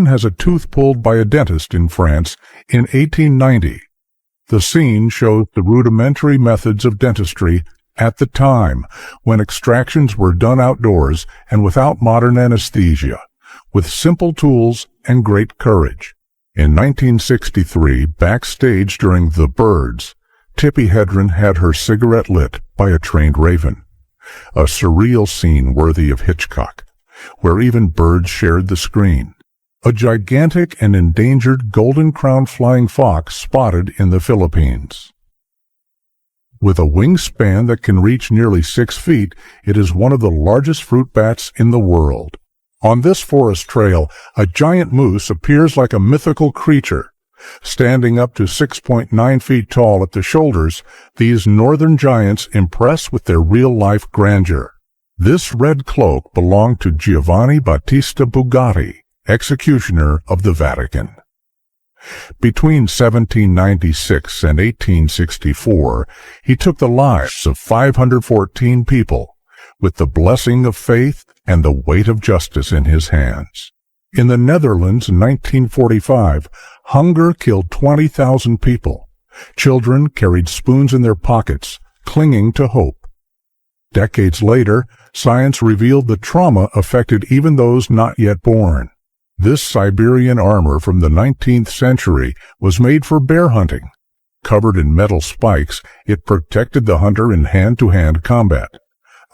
man has a tooth pulled by a dentist in France in 1890. The scene shows the rudimentary methods of dentistry at the time, when extractions were done outdoors and without modern anesthesia, with simple tools and great courage. In 1963, backstage during The Birds, Tippi Hedren had her cigarette lit by a trained raven. A surreal scene worthy of Hitchcock, where even birds shared the screen. A gigantic and endangered golden-crowned flying fox spotted in the Philippines. With a wingspan that can reach nearly 6 feet, it is one of the largest fruit bats in the world. On this forest trail, a giant moose appears like a mythical creature. Standing up to 6.9 feet tall at the shoulders, these northern giants impress with their real-life grandeur. This red cloak belonged to Giovanni Battista Bugatti, executioner of the Vatican. Between 1796 and 1864, he took the lives of 514 people, with the blessing of faith and the weight of justice in his hands. In the Netherlands in 1945, hunger killed 20,000 people. Children carried spoons in their pockets, clinging to hope. Decades later, science revealed the trauma affected even those not yet born. This Siberian armor from the 19th century was made for bear hunting. Covered in metal spikes, it protected the hunter in hand-to-hand combat.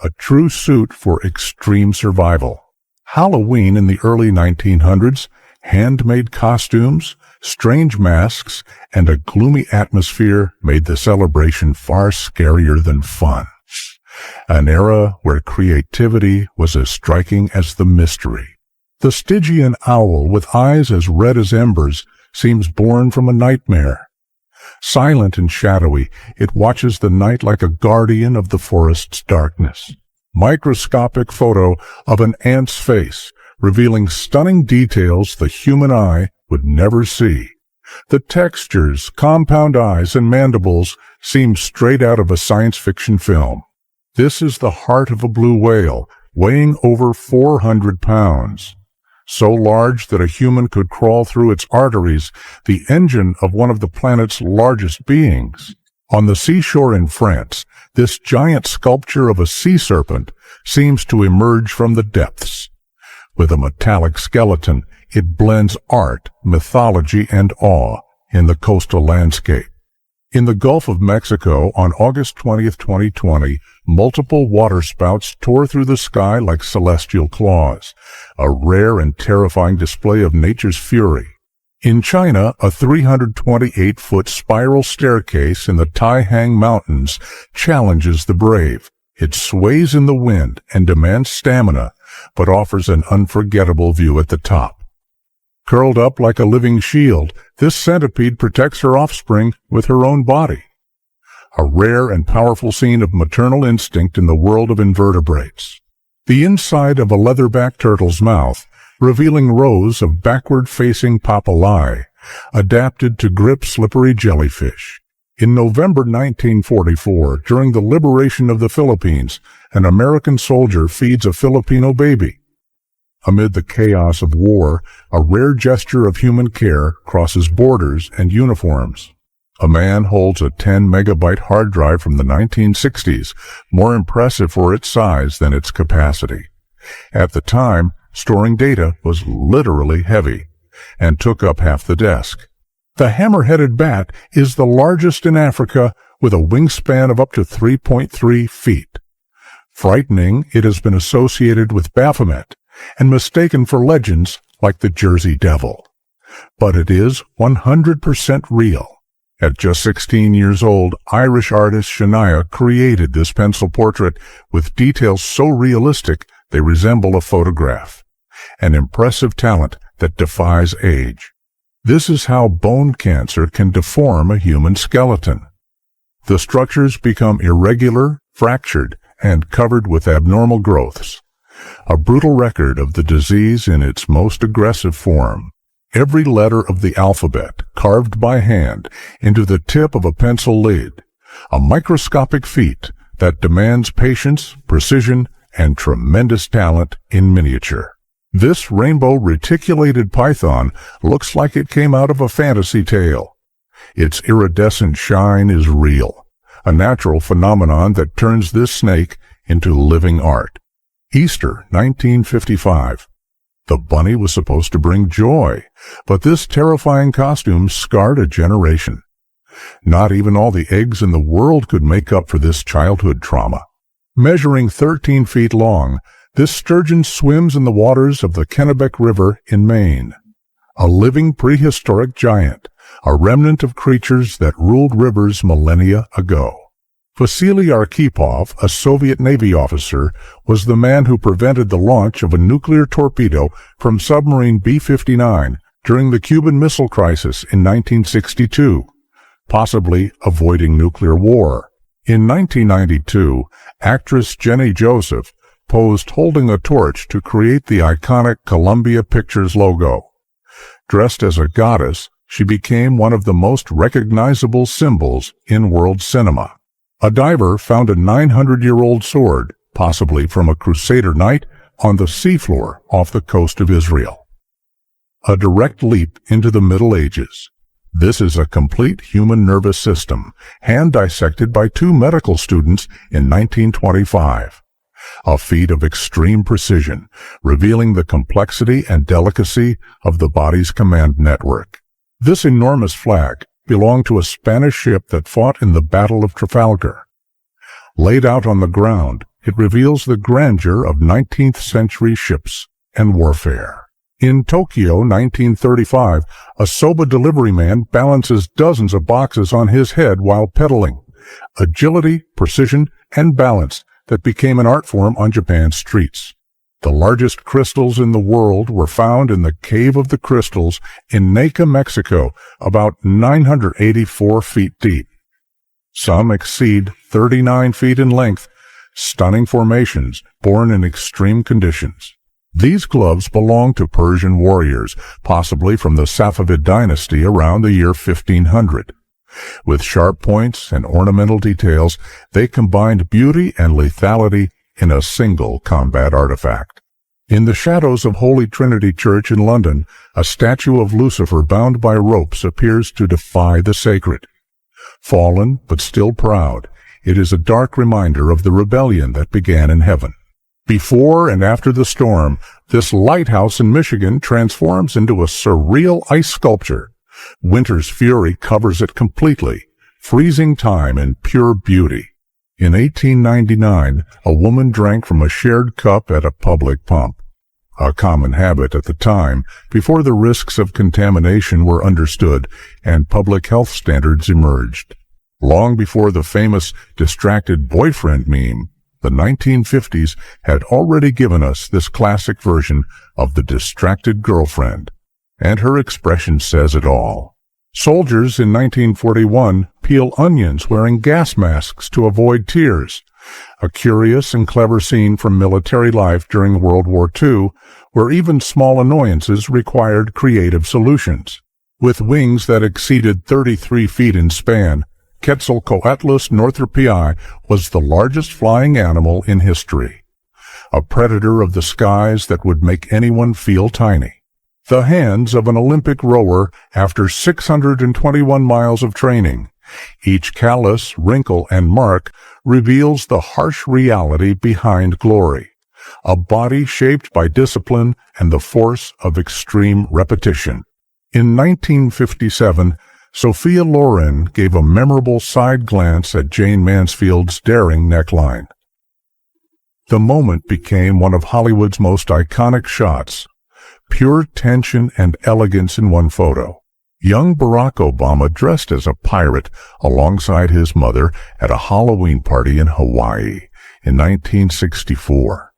A true suit for extreme survival. Halloween in the early 1900s, handmade costumes, strange masks, and a gloomy atmosphere made the celebration far scarier than fun. An era where creativity was as striking as the mystery. The Stygian owl, with eyes as red as embers, seems born from a nightmare. Silent and shadowy, it watches the night like a guardian of the forest's darkness. Microscopic photo of an ant's face, revealing stunning details the human eye would never see. The textures, compound eyes, and mandibles seem straight out of a science fiction film. This is the heart of a blue whale, weighing over 400 pounds. So large that a human could crawl through its arteries, the engine of one of the planet's largest beings. On the seashore in France, this giant sculpture of a sea serpent seems to emerge from the depths. With a metallic skeleton, it blends art, mythology, and awe in the coastal landscape. In the Gulf of Mexico, on August 20, 2020, multiple waterspouts tore through the sky like celestial claws, a rare and terrifying display of nature's fury. In China, a 328-foot spiral staircase in the Taihang Mountains challenges the brave. It sways in the wind and demands stamina, but offers an unforgettable view at the top. Curled up like a living shield, this centipede protects her offspring with her own body. A rare and powerful scene of maternal instinct in the world of invertebrates. The inside of a leatherback turtle's mouth, revealing rows of backward-facing papillae, adapted to grip slippery jellyfish. In November 1944, during the liberation of the Philippines, an American soldier feeds a Filipino baby. Amid the chaos of war, a rare gesture of human care crosses borders and uniforms. A man holds a 10-megabyte hard drive from the 1960s, more impressive for its size than its capacity. At the time, storing data was literally heavy, and took up half the desk. The hammer-headed bat is the largest in Africa, with a wingspan of up to 3.3 feet. Frightening, it has been associated with Baphomet, and mistaken for legends like the Jersey Devil. But it is 100% real. At just 16 years old, Irish artist Shania created this pencil portrait with details so realistic they resemble a photograph. An impressive talent that defies age. This is how bone cancer can deform a human skeleton. The structures become irregular, fractured, and covered with abnormal growths. A brutal record of the disease in its most aggressive form. Every letter of the alphabet carved by hand into the tip of a pencil lid. A microscopic feat that demands patience, precision, and tremendous talent in miniature. This rainbow reticulated python looks like it came out of a fantasy tale. Its iridescent shine is real, a natural phenomenon that turns this snake into living art. Easter, 1955. The bunny was supposed to bring joy, but this terrifying costume scarred a generation. Not even all the eggs in the world could make up for this childhood trauma. Measuring 13 feet long, this sturgeon swims in the waters of the Kennebec River in Maine. A living prehistoric giant, a remnant of creatures that ruled rivers millennia ago. Vasily Arkhipov, a Soviet Navy officer, was the man who prevented the launch of a nuclear torpedo from submarine B-59 during the Cuban Missile Crisis in 1962, possibly avoiding nuclear war. In 1992, actress Jenny Joseph posed holding a torch to create the iconic Columbia Pictures logo. Dressed as a goddess, she became one of the most recognizable symbols in world cinema. A diver found a 900-year-old sword, possibly from a Crusader knight, on the seafloor off the coast of Israel. A direct leap into the Middle Ages. This is a complete human nervous system, hand-dissected by two medical students in 1925. A feat of extreme precision, revealing the complexity and delicacy of the body's command network. This enormous flag belonged to a Spanish ship that fought in the Battle of Trafalgar. Laid out on the ground, it reveals the grandeur of 19th century ships and warfare. In Tokyo, 1935, a soba delivery man balances dozens of boxes on his head while pedaling. Agility, precision, and balance that became an art form on Japan's streets. The largest crystals in the world were found in the Cave of the Crystals in Naka, Mexico, about 984 feet deep. Some exceed 39 feet in length, stunning formations born in extreme conditions. These gloves belong to Persian warriors, possibly from the Safavid dynasty around the year 1500. With sharp points and ornamental details, they combined beauty and lethality in a single combat artifact. In the shadows of Holy Trinity Church in London, a statue of Lucifer bound by ropes appears to defy the sacred. Fallen, but still proud, it is a dark reminder of the rebellion that began in heaven. Before and after the storm, this lighthouse in Michigan transforms into a surreal ice sculpture. Winter's fury covers it completely, freezing time in pure beauty. In 1899, a woman drank from a shared cup at a public pump, a common habit at the time before the risks of contamination were understood and public health standards emerged. Long before the famous distracted boyfriend meme, the 1950s had already given us this classic version of the distracted girlfriend, and her expression says it all. Soldiers in 1941 peel onions wearing gas masks to avoid tears, a curious and clever scene from military life during World War II, where even small annoyances required creative solutions. With wings that exceeded 33 feet in span, Quetzalcoatlus northrupii was the largest flying animal in history, a predator of the skies that would make anyone feel tiny. The hands of an Olympic rower after 621 miles of training. Each callus, wrinkle, and mark reveals the harsh reality behind glory. A body shaped by discipline and the force of extreme repetition. In 1957, Sophia Loren gave a memorable side glance at Jane Mansfield's daring neckline. The moment became one of Hollywood's most iconic shots. Pure tension and elegance in one photo. Young Barack Obama dressed as a pirate alongside his mother at a Halloween party in Hawaii in 1964.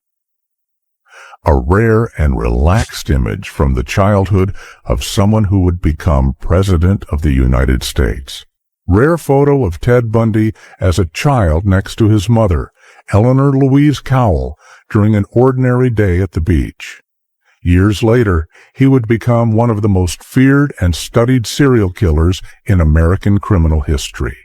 A rare and relaxed image from the childhood of someone who would become President of the United States. Rare photo of Ted Bundy as a child next to his mother, Eleanor Louise Cowell, during an ordinary day at the beach. Years later, he would become one of the most feared and studied serial killers in American criminal history.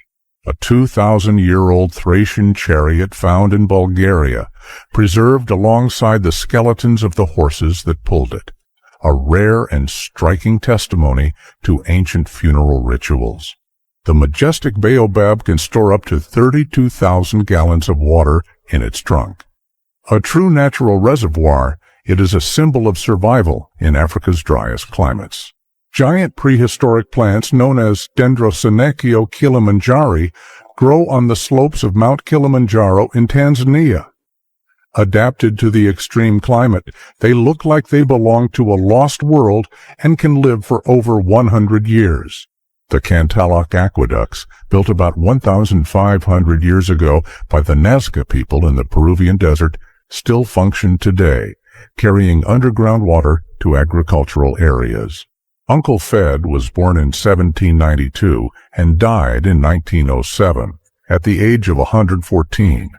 a 2,000-year-old Thracian chariot found in Bulgaria, preserved alongside the skeletons of the horses that pulled it, a rare and striking testimony to ancient funeral rituals. The majestic baobab can store up to 32,000 gallons of water in its trunk. A true natural reservoir, it is a symbol of survival in Africa's driest climates. Giant prehistoric plants known as Dendrosenekio kilimanjari grow on the slopes of Mount Kilimanjaro in Tanzania. Adapted to the extreme climate, they look like they belong to a lost world and can live for over 100 years. The Cantalok aqueducts, built about 1,500 years ago by the Nazca people in the Peruvian desert, still function today, carrying underground water to agricultural areas. Uncle Fed was born in 1792 and died in 1907, at the age of 114.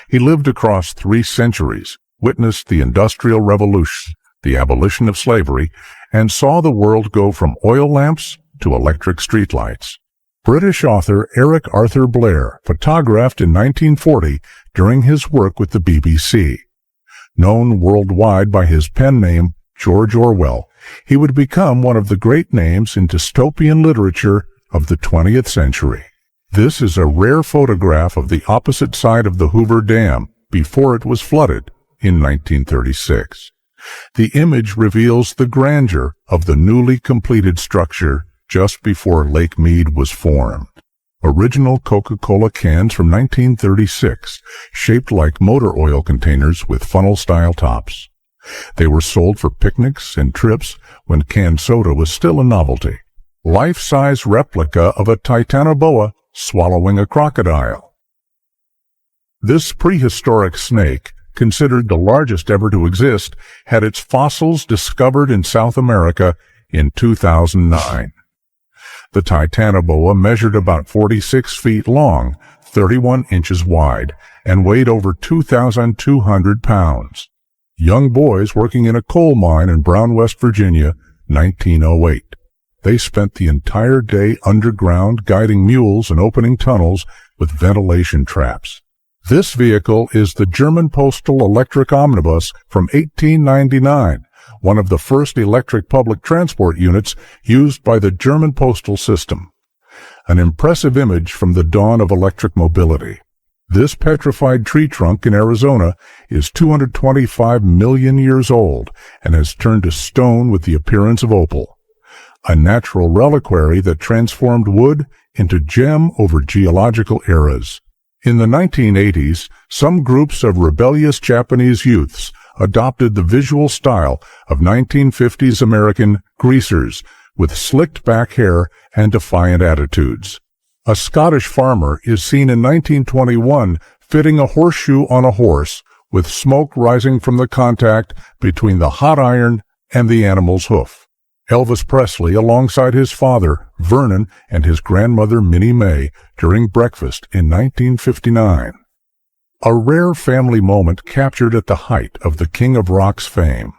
He lived across 3 centuries, witnessed the Industrial Revolution, the abolition of slavery, and saw the world go from oil lamps to electric streetlights. British author Eric Arthur Blair photographed in 1940 during his work with the BBC. Known worldwide by his pen name George Orwell, he would become one of the great names in dystopian literature of the 20th century. This is a rare photograph of the opposite side of the Hoover Dam before it was flooded in 1936. The image reveals the grandeur of the newly completed structure just before Lake Mead was formed. Original Coca-Cola cans from 1936, shaped like motor oil containers with funnel-style tops. They were sold for picnics and trips when canned soda was still a novelty. Life-size replica of a titanoboa swallowing a crocodile. This prehistoric snake, considered the largest ever to exist, had its fossils discovered in South America in 2009. The titanoboa measured about 46 feet long, 31 inches wide, and weighed over 2,200 pounds. Young boys working in a coal mine in Brown, West Virginia, 1908. They spent the entire day underground guiding mules and opening tunnels with ventilation traps. This vehicle is the German Postal Electric Omnibus from 1899, one of the first electric public transport units used by the German postal system. An impressive image from the dawn of electric mobility. This petrified tree trunk in Arizona is 225 million years old and has turned to stone with the appearance of opal, a natural reliquary that transformed wood into gem over geological eras. In the 1980s, some groups of rebellious Japanese youths adopted the visual style of 1950s American greasers with slicked back hair and defiant attitudes. A Scottish farmer is seen in 1921 fitting a horseshoe on a horse with smoke rising from the contact between the hot iron and the animal's hoof. Elvis Presley alongside his father, Vernon, and his grandmother, Minnie May, during breakfast in 1959. A rare family moment captured at the height of the King of Rock's fame.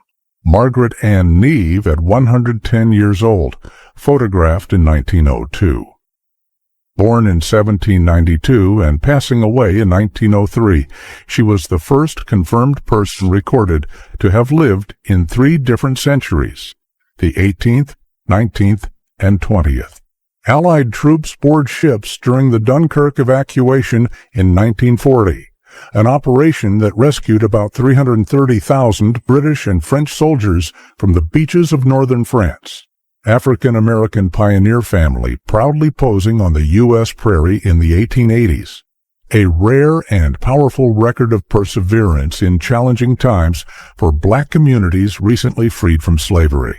Margaret Ann Neve at 110 years old, photographed in 1902. Born in 1792 and passing away in 1903, she was the first confirmed person recorded to have lived in 3 different centuries, the 18th, 19th, and 20th. Allied troops board ships during the Dunkirk evacuation in 1940, an operation that rescued about 330,000 British and French soldiers from the beaches of northern France. African-American pioneer family proudly posing on the U.S. prairie in the 1880s. A rare and powerful record of perseverance in challenging times for black communities recently freed from slavery.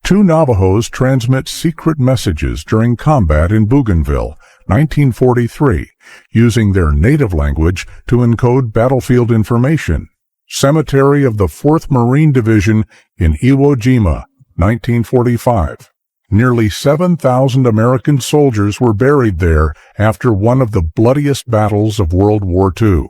2 Navajos transmit secret messages during combat in Bougainville, 1943, using their native language to encode battlefield information. Cemetery of the 4th Marine Division in Iwo Jima, 1945. Nearly 7,000 American soldiers were buried there after one of the bloodiest battles of World War II.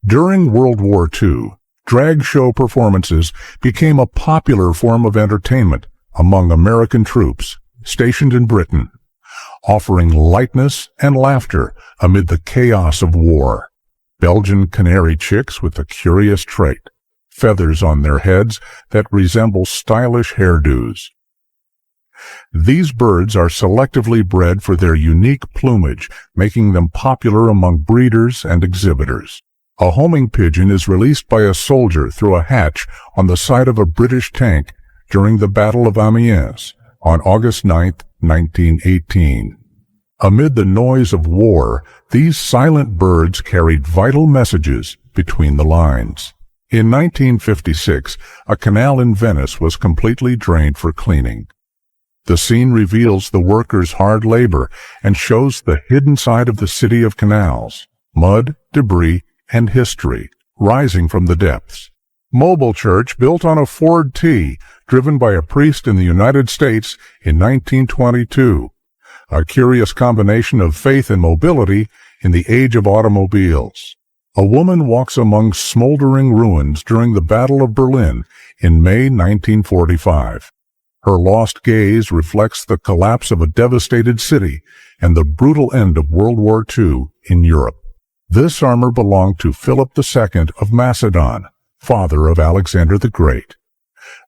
During World War II, drag show performances became a popular form of entertainment among American troops stationed in Britain. offering lightness and laughter amid the chaos of war. Belgian canary chicks with a curious trait, feathers on their heads that resemble stylish hairdos. These birds are selectively bred for their unique plumage, making them popular among breeders and exhibitors. A homing pigeon is released by a soldier through a hatch on the side of a British tank during the Battle of Amiens on August 9, 1918. Amid the noise of war, these silent birds carried vital messages between the lines. In 1956, a canal in Venice was completely drained for cleaning. The scene reveals the workers' hard labor and shows the hidden side of the city of canals, mud, debris, and history rising from the depths. Mobile church built on a Ford T, driven by a priest in the United States in 1922. A curious combination of faith and mobility in the age of automobiles. A woman walks among smoldering ruins during the Battle of Berlin in May 1945. Her lost gaze reflects the collapse of a devastated city and the brutal end of World War II in Europe. This armor belonged to Philip II of Macedon, father of Alexander the Great.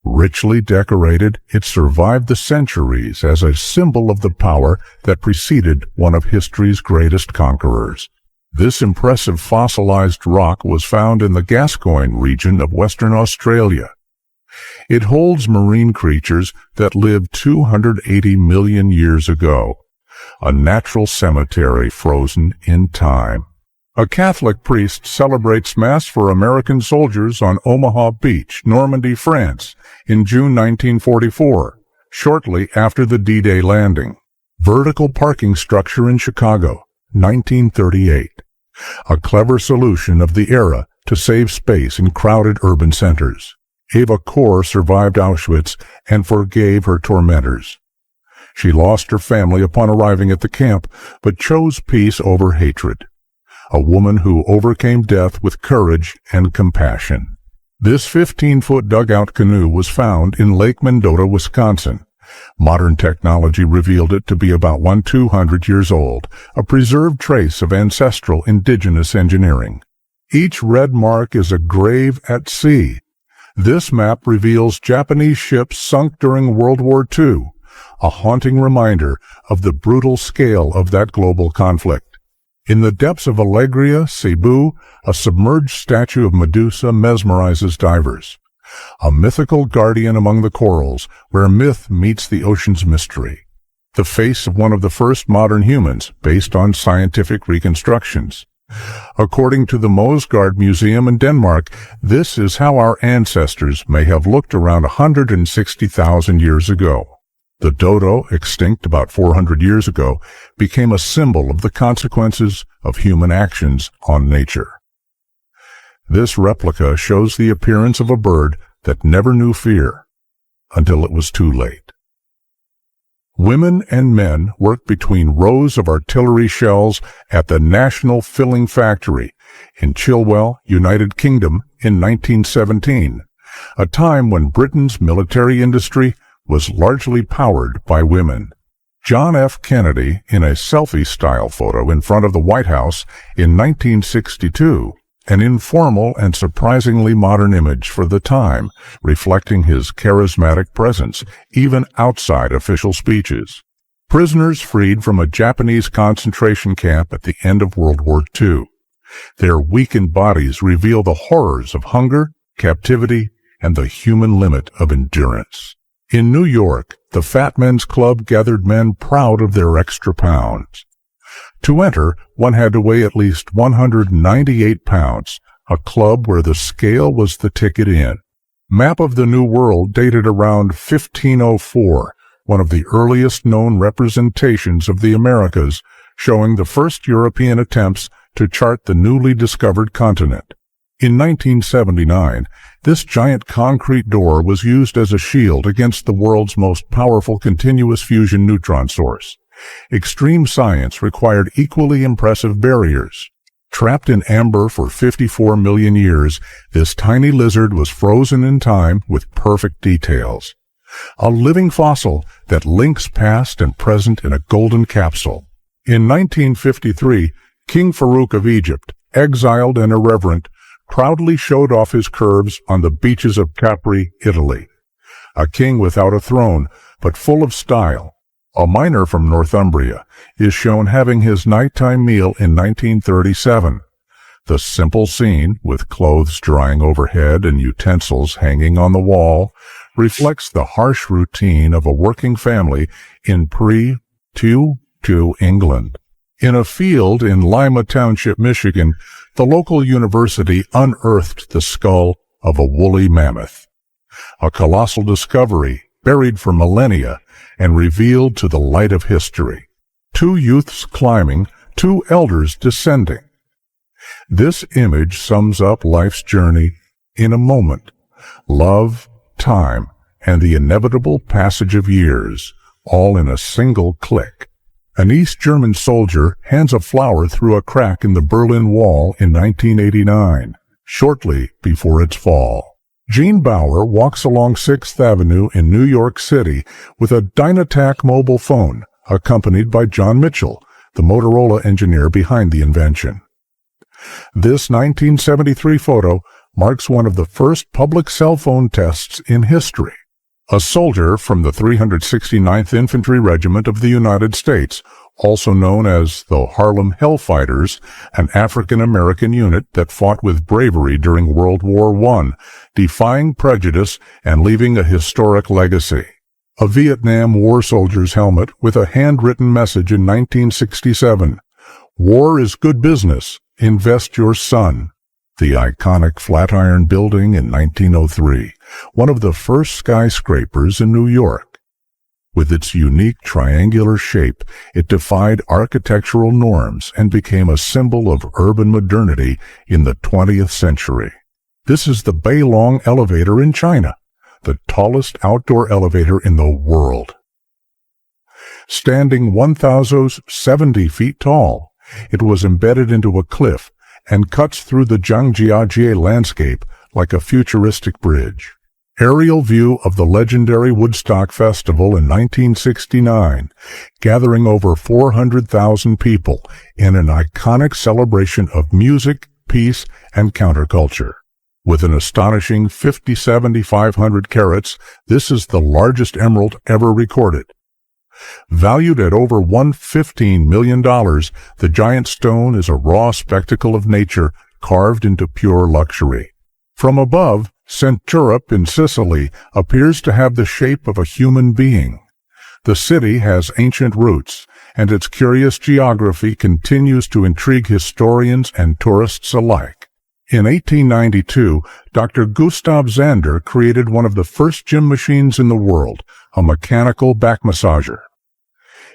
Richly decorated, it survived the centuries as a symbol of the power that preceded one of history's greatest conquerors. This impressive fossilized rock was found in the Gascoyne region of Western Australia. It holds marine creatures that lived 280 million years ago, a natural cemetery frozen in time. A Catholic priest celebrates Mass for American soldiers on Omaha Beach, Normandy, France, in June 1944, shortly after the D-Day landing. Vertical parking structure in Chicago, 1938. A clever solution of the era to save space in crowded urban centers. Eva Kor survived Auschwitz and forgave her tormentors. She lost her family upon arriving at the camp, but chose peace over hatred. A woman who overcame death with courage and compassion. This 15-foot dugout canoe was found in Lake Mendota, Wisconsin. Modern technology revealed it to be about 200 years old, a preserved trace of ancestral indigenous engineering. Each red mark is a grave at sea. This map reveals Japanese ships sunk during World War II, a haunting reminder of the brutal scale of that global conflict. In the depths of Allegria, Cebu, a submerged statue of Medusa mesmerizes divers. A mythical guardian among the corals, where myth meets the ocean's mystery. The face of one of the first modern humans, based on scientific reconstructions. According to the Mosgard Museum in Denmark, this is how our ancestors may have looked around 160,000 years ago. The dodo, extinct about 400 years ago, became a symbol of the consequences of human actions on nature. This replica shows the appearance of a bird that never knew fear until it was too late. Women and men worked between rows of artillery shells at the National Filling Factory in Chilwell, United Kingdom in 1917, a time when Britain's military industry was largely powered by women. John F. Kennedy, in a selfie-style photo in front of the White House in 1962, an informal and surprisingly modern image for the time, reflecting his charismatic presence, even outside official speeches. Prisoners freed from a Japanese concentration camp at the end of World War II. Their weakened bodies reveal the horrors of hunger, captivity, and the human limit of endurance. In New York, the Fat Men's Club gathered men proud of their extra pounds. To enter, one had to weigh at least 198 pounds, a club where the scale was the ticket in. Map of the New World dated around 1504, one of the earliest known representations of the Americas, showing the first European attempts to chart the newly discovered continent. In 1979, this giant concrete door was used as a shield against the world's most powerful continuous fusion neutron source. Extreme science required equally impressive barriers. Trapped in amber for 54 million years, this tiny lizard was frozen in time with perfect details. a living fossil that links past and present in a golden capsule. In 1953, King Farouk of Egypt, exiled and irreverent, proudly showed off his curves on the beaches of Capri, Italy. A king without a throne, but full of style. A miner from Northumbria is shown having his nighttime meal in 1937. The simple scene, with clothes drying overhead and utensils hanging on the wall, reflects the harsh routine of a working family in pre-2 England. In a field in Lima Township, Michigan, the local university unearthed the skull of a woolly mammoth. A colossal discovery, buried for millennia and revealed to the light of history. 2 youths climbing, 2 elders descending. This image sums up life's journey in a moment. Love, time, and the inevitable passage of years, all in a single click. An East German soldier hands a flower through a crack in the Berlin Wall in 1989, shortly before its fall. Gene Bauer walks along 6th Avenue in New York City with a Dynatac mobile phone, accompanied by John Mitchell, the Motorola engineer behind the invention. This 1973 photo marks one of the first public cell phone tests in history. A soldier from the 369th Infantry Regiment of the United States, also known as the Harlem Hellfighters, an African-American unit that fought with bravery during World War I, defying prejudice and leaving a historic legacy. A Vietnam War soldier's helmet with a handwritten message in 1967. War is good business. Invest your son. The iconic Flatiron Building in 1903, one of the first skyscrapers in New York. With its unique triangular shape, it defied architectural norms and became a symbol of urban modernity in the 20th century. This is the Beilong elevator in China, the tallest outdoor elevator in the world. Standing 1,070 feet tall, it was embedded into a cliff and cuts through the Zhangjiajie landscape like a futuristic bridge. Aerial view of the legendary Woodstock Festival in 1969, gathering over 400,000 people in an iconic celebration of music, peace, and counterculture. With an astonishing 57,500 carats, this is the largest emerald ever recorded. Valued at over $115 million, the giant stone is a raw spectacle of nature carved into pure luxury. From above, Centurup in Sicily appears to have the shape of a human being. The city has ancient roots, and its curious geography continues to intrigue historians and tourists alike. In 1892, Dr. Gustav Zander created one of the first gym machines in the world, a mechanical back massager.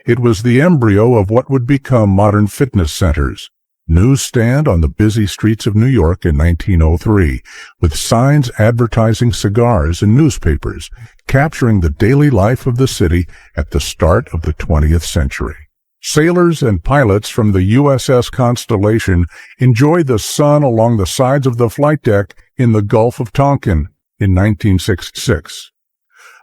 It was the embryo of what would become modern fitness centers. Newsstand on the busy streets of New York in 1903, with signs advertising cigars and newspapers, capturing the daily life of the city at the start of the 20th century. Sailors and pilots from the USS Constellation enjoyed the sun along the sides of the flight deck in the Gulf of Tonkin in 1966.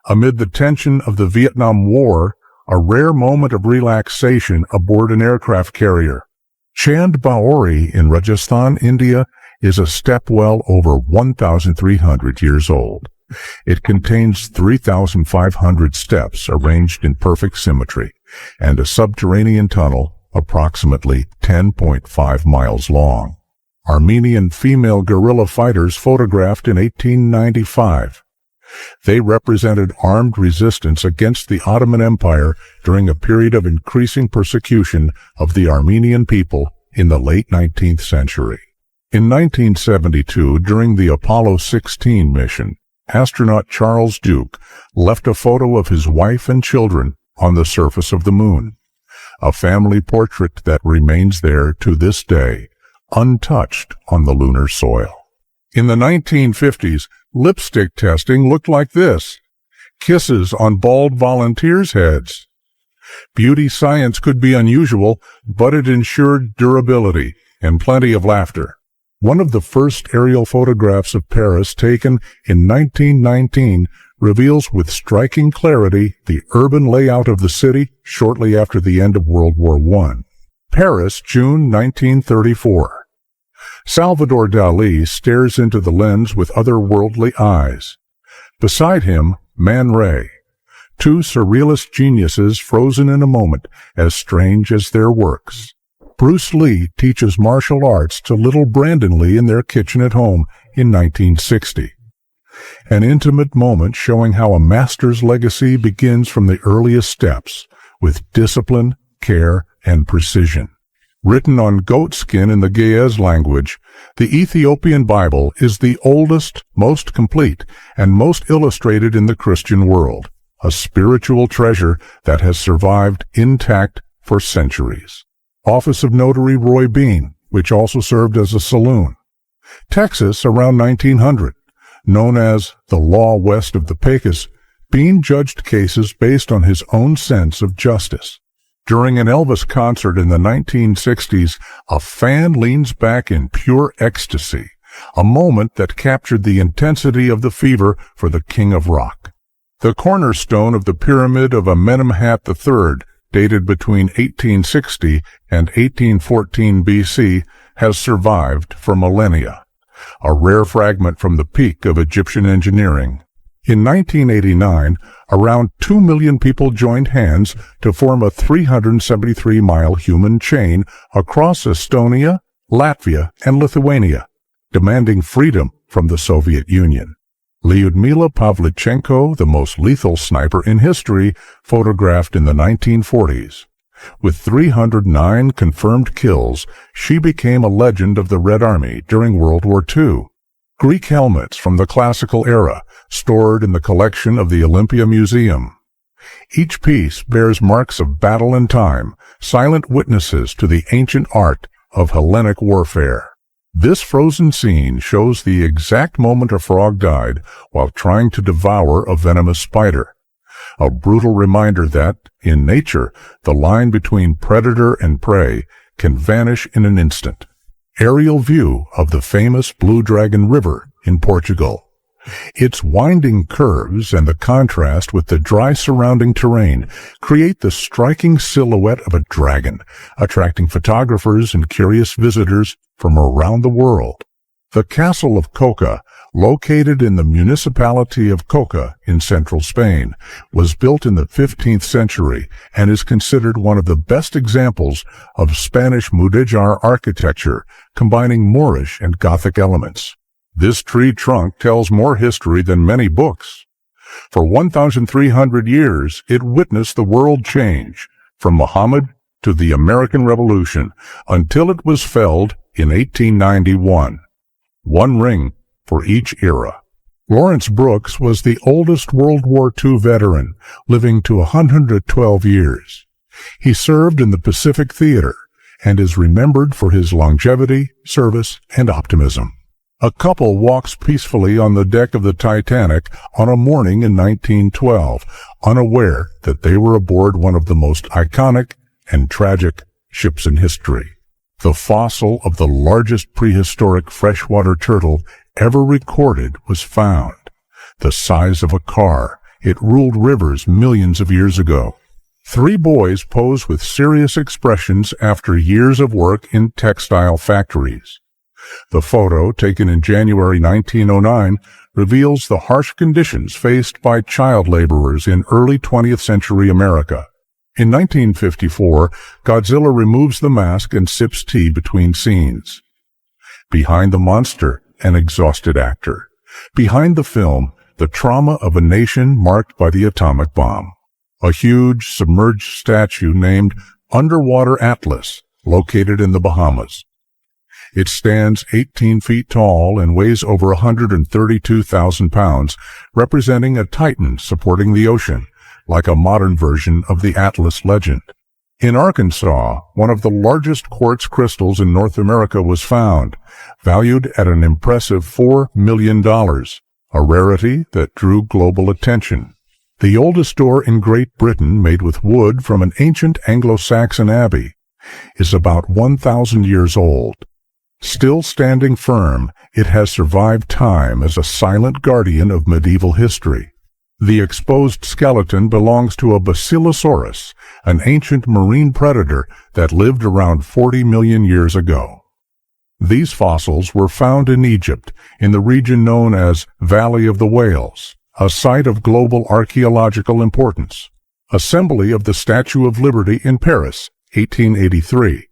Amid the tension of the Vietnam War, a rare moment of relaxation aboard an aircraft carrier. Chand Baori in Rajasthan, India, is a step well over 1,300 years old. It contains 3,500 steps arranged in perfect symmetry and a subterranean tunnel approximately 10.5 miles long. Armenian female guerrilla fighters photographed in 1895. They represented armed resistance against the Ottoman Empire during a period of increasing persecution of the Armenian people in the late 19th century. In 1972, during the Apollo 16 mission, astronaut Charles Duke left a photo of his wife and children on the surface of the moon, a family portrait that remains there to this day, untouched on the lunar soil. In the 1950s, lipstick testing looked like this: kisses on bald volunteers' heads. Beauty science could be unusual, but it ensured durability and plenty of laughter. One of the first aerial photographs of Paris, taken in 1919, reveals with striking clarity the urban layout of the city shortly after the end of World War I. Paris, June 1934. Salvador Dalí stares into the lens with otherworldly eyes. Beside him, Man Ray, two surrealist geniuses frozen in a moment as strange as their works. Bruce Lee teaches martial arts to little Brandon Lee in their kitchen at home in 1960. An intimate moment showing how a master's legacy begins from the earliest steps, with discipline, care, and precision. Written on goat skin in the Ge'ez language, the Ethiopian Bible is the oldest, most complete, and most illustrated in the Christian world, a spiritual treasure that has survived intact for centuries. Office of Notary Roy Bean, which also served as a saloon. Texas around 1900. Known as the law west of the Pecos, Bean judged cases based on his own sense of justice. During an Elvis concert in the 1960s, a fan leans back in pure ecstasy, a moment that captured the intensity of the fever for the king of rock. The cornerstone of the pyramid of Amenemhat III, dated between 1860 and 1814 BC, has survived for millennia. A rare fragment from the peak of Egyptian engineering. In 1989, around 2 million people joined hands to form a 373-mile human chain across Estonia, Latvia, and Lithuania, demanding freedom from the Soviet Union. Lyudmila Pavlichenko, the most lethal sniper in history, photographed in the 1940s. With 309 confirmed kills, she became a legend of the Red Army during World War II. Greek helmets from the classical era, stored in the collection of the Olympia Museum. Each piece bears marks of battle and time, silent witnesses to the ancient art of Hellenic warfare. This frozen scene shows the exact moment a frog died while trying to devour a venomous spider. A brutal reminder that, in nature, the line between predator and prey can vanish in an instant. Aerial view of the famous Blue Dragon River in Portugal. Its winding curves and the contrast with the dry surrounding terrain create the striking silhouette of a dragon, attracting photographers and curious visitors from around the world. The Castle of Coca, located in the municipality of Coca in central Spain, was built in the 15th century and is considered one of the best examples of Spanish Mudéjar architecture, combining Moorish and Gothic elements. This tree trunk tells more history than many books. For 1,300 years, it witnessed the world change, from Muhammad to the American Revolution, until it was felled in 1891. One ring for each era. Lawrence Brooks was the oldest World War II veteran, living to 112 years. He served in the Pacific Theater and is remembered for his longevity, service, and optimism. A couple walks peacefully on the deck of the Titanic on a morning in 1912, unaware that they were aboard one of the most iconic and tragic ships in history. The fossil of the largest prehistoric freshwater turtle ever recorded was found. The size of a car, it ruled rivers millions of years ago. 3 boys pose with serious expressions after years of work in textile factories. The photo, taken in January 1909, reveals the harsh conditions faced by child laborers in early 20th century America. In 1954, Godzilla removes the mask and sips tea between scenes. Behind the monster, an exhausted actor. Behind the film, the trauma of a nation marked by the atomic bomb. A huge, submerged statue named Underwater Atlas, located in the Bahamas. It stands 18 feet tall and weighs over 132,000 pounds, representing a titan supporting the ocean, like a modern version of the Atlas legend. In Arkansas, one of the largest quartz crystals in North America was found, valued at an impressive $4 million, a rarity that drew global attention. The oldest door in Great Britain, made with wood from an ancient Anglo-Saxon abbey, is about 1,000 years old. Still standing firm, it has survived time as a silent guardian of medieval history. The exposed skeleton belongs to a Basilosaurus, an ancient marine predator that lived around 40 million years ago. These fossils were found in Egypt, in the region known as Valley of the Whales, a site of global archaeological importance. Assembly of the Statue of Liberty in Paris, 1883.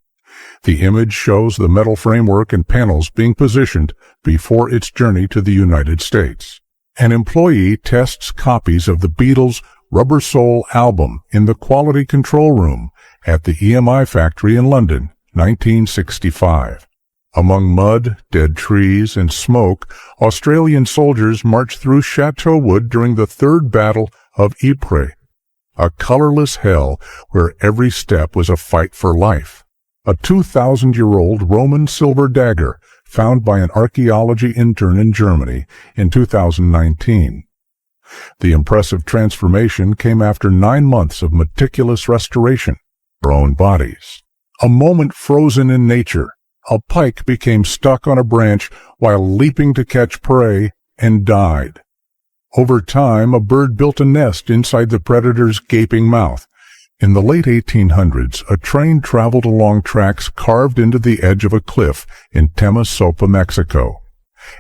The image shows the metal framework and panels being positioned before its journey to the United States. An employee tests copies of the Beatles' Rubber Soul album in the quality control room at the EMI factory in London, 1965. Among mud, dead trees, and smoke, Australian soldiers marched through Chateau Wood during the Third Battle of Ypres, a colorless hell where every step was a fight for life. A 2,000-year-old Roman silver dagger found by an archaeology intern in Germany in 2019. The impressive transformation came after 9 months of meticulous restoration. Our own bodies. A moment frozen in nature. A pike became stuck on a branch while leaping to catch prey and died. Over time, a bird built a nest inside the predator's gaping mouth. In the late 1800s, a train traveled along tracks carved into the edge of a cliff in Temosopa, Mexico.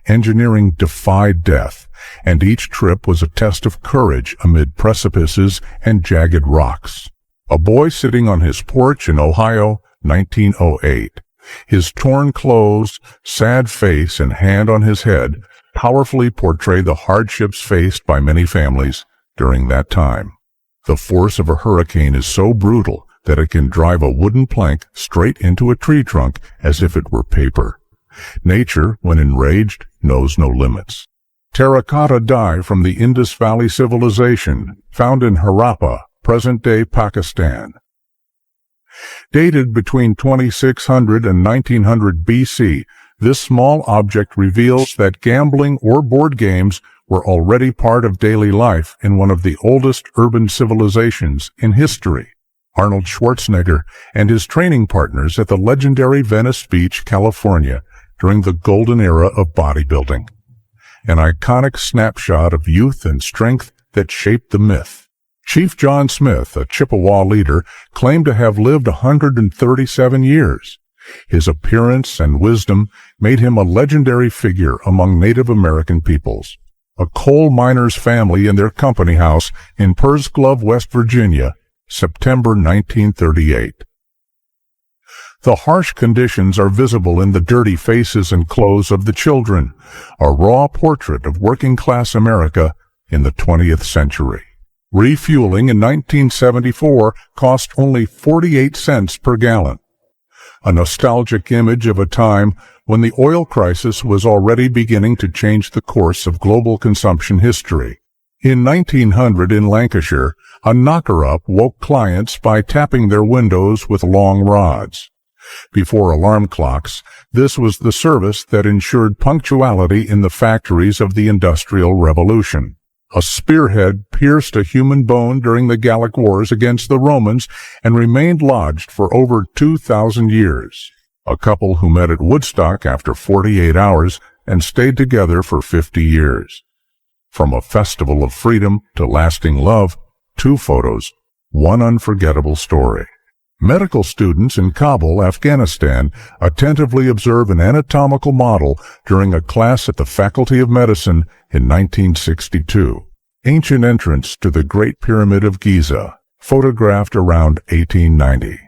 Engineering defied death, and each trip was a test of courage amid precipices and jagged rocks. A boy sitting on his porch in Ohio, 1908. His torn clothes, sad face, and hand on his head powerfully portray the hardships faced by many families during that time. The force of a hurricane is so brutal that it can drive a wooden plank straight into a tree trunk as if it were paper. Nature, when enraged, knows no limits. Terracotta die from the Indus Valley Civilization, found in Harappa, present-day Pakistan. Dated between 2600 and 1900 BC, this small object reveals that gambling or board games were already part of daily life in one of the oldest urban civilizations in history. Arnold Schwarzenegger and his training partners at the legendary Venice Beach, California, during the golden era of bodybuilding. An iconic snapshot of youth and strength that shaped the myth. Chief John Smith, a Chippewa leader, claimed to have lived 137 years. His appearance and wisdom made him a legendary figure among Native American peoples. A coal miner's family in their company house in Pursglove, West Virginia, September 1938. The harsh conditions are visible in the dirty faces and clothes of the children, a raw portrait of working-class America in the 20th century. Refueling in 1974 cost only 48 cents per gallon. A nostalgic image of a time when the oil crisis was already beginning to change the course of global consumption history. In 1900 in Lancashire, a knocker-up woke clients by tapping their windows with long rods. Before alarm clocks, this was the service that ensured punctuality in the factories of the Industrial Revolution. A spearhead pierced a human bone during the Gallic Wars against the Romans and remained lodged for over 2,000 years. A couple who met at Woodstock after 48 hours and stayed together for 50 years. From a festival of freedom to lasting love, 2 photos, 1 unforgettable story. Medical students in Kabul, Afghanistan, attentively observe an anatomical model during a class at the Faculty of Medicine in 1962. Ancient entrance to the Great Pyramid of Giza, photographed around 1890.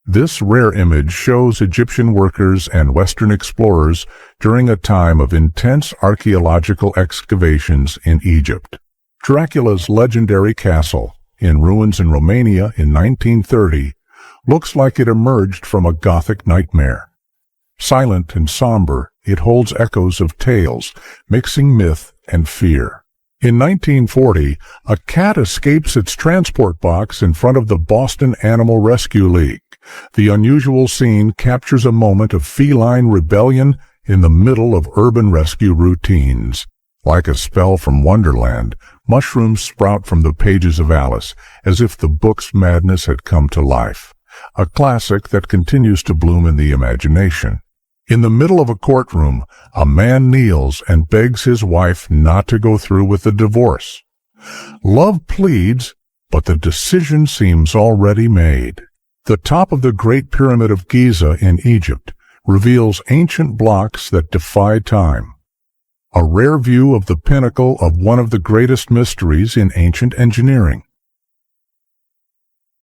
This rare image shows Egyptian workers and Western explorers during a time of intense archaeological excavations in Egypt. Dracula's legendary castle, in ruins in Romania in 1930, looks like it emerged from a Gothic nightmare. Silent and somber, it holds echoes of tales, mixing myth and fear. In 1940, a cat escapes its transport box in front of the Boston Animal Rescue League. The unusual scene captures a moment of feline rebellion in the middle of urban rescue routines. Like a spell from Wonderland, mushrooms sprout from the pages of Alice, as if the book's madness had come to life. A classic that continues to bloom in the imagination. In the middle of a courtroom, a man kneels and begs his wife not to go through with the divorce. Love pleads, but the decision seems already made. The top of the Great Pyramid of Giza in Egypt reveals ancient blocks that defy time. A rare view of the pinnacle of one of the greatest mysteries in ancient engineering.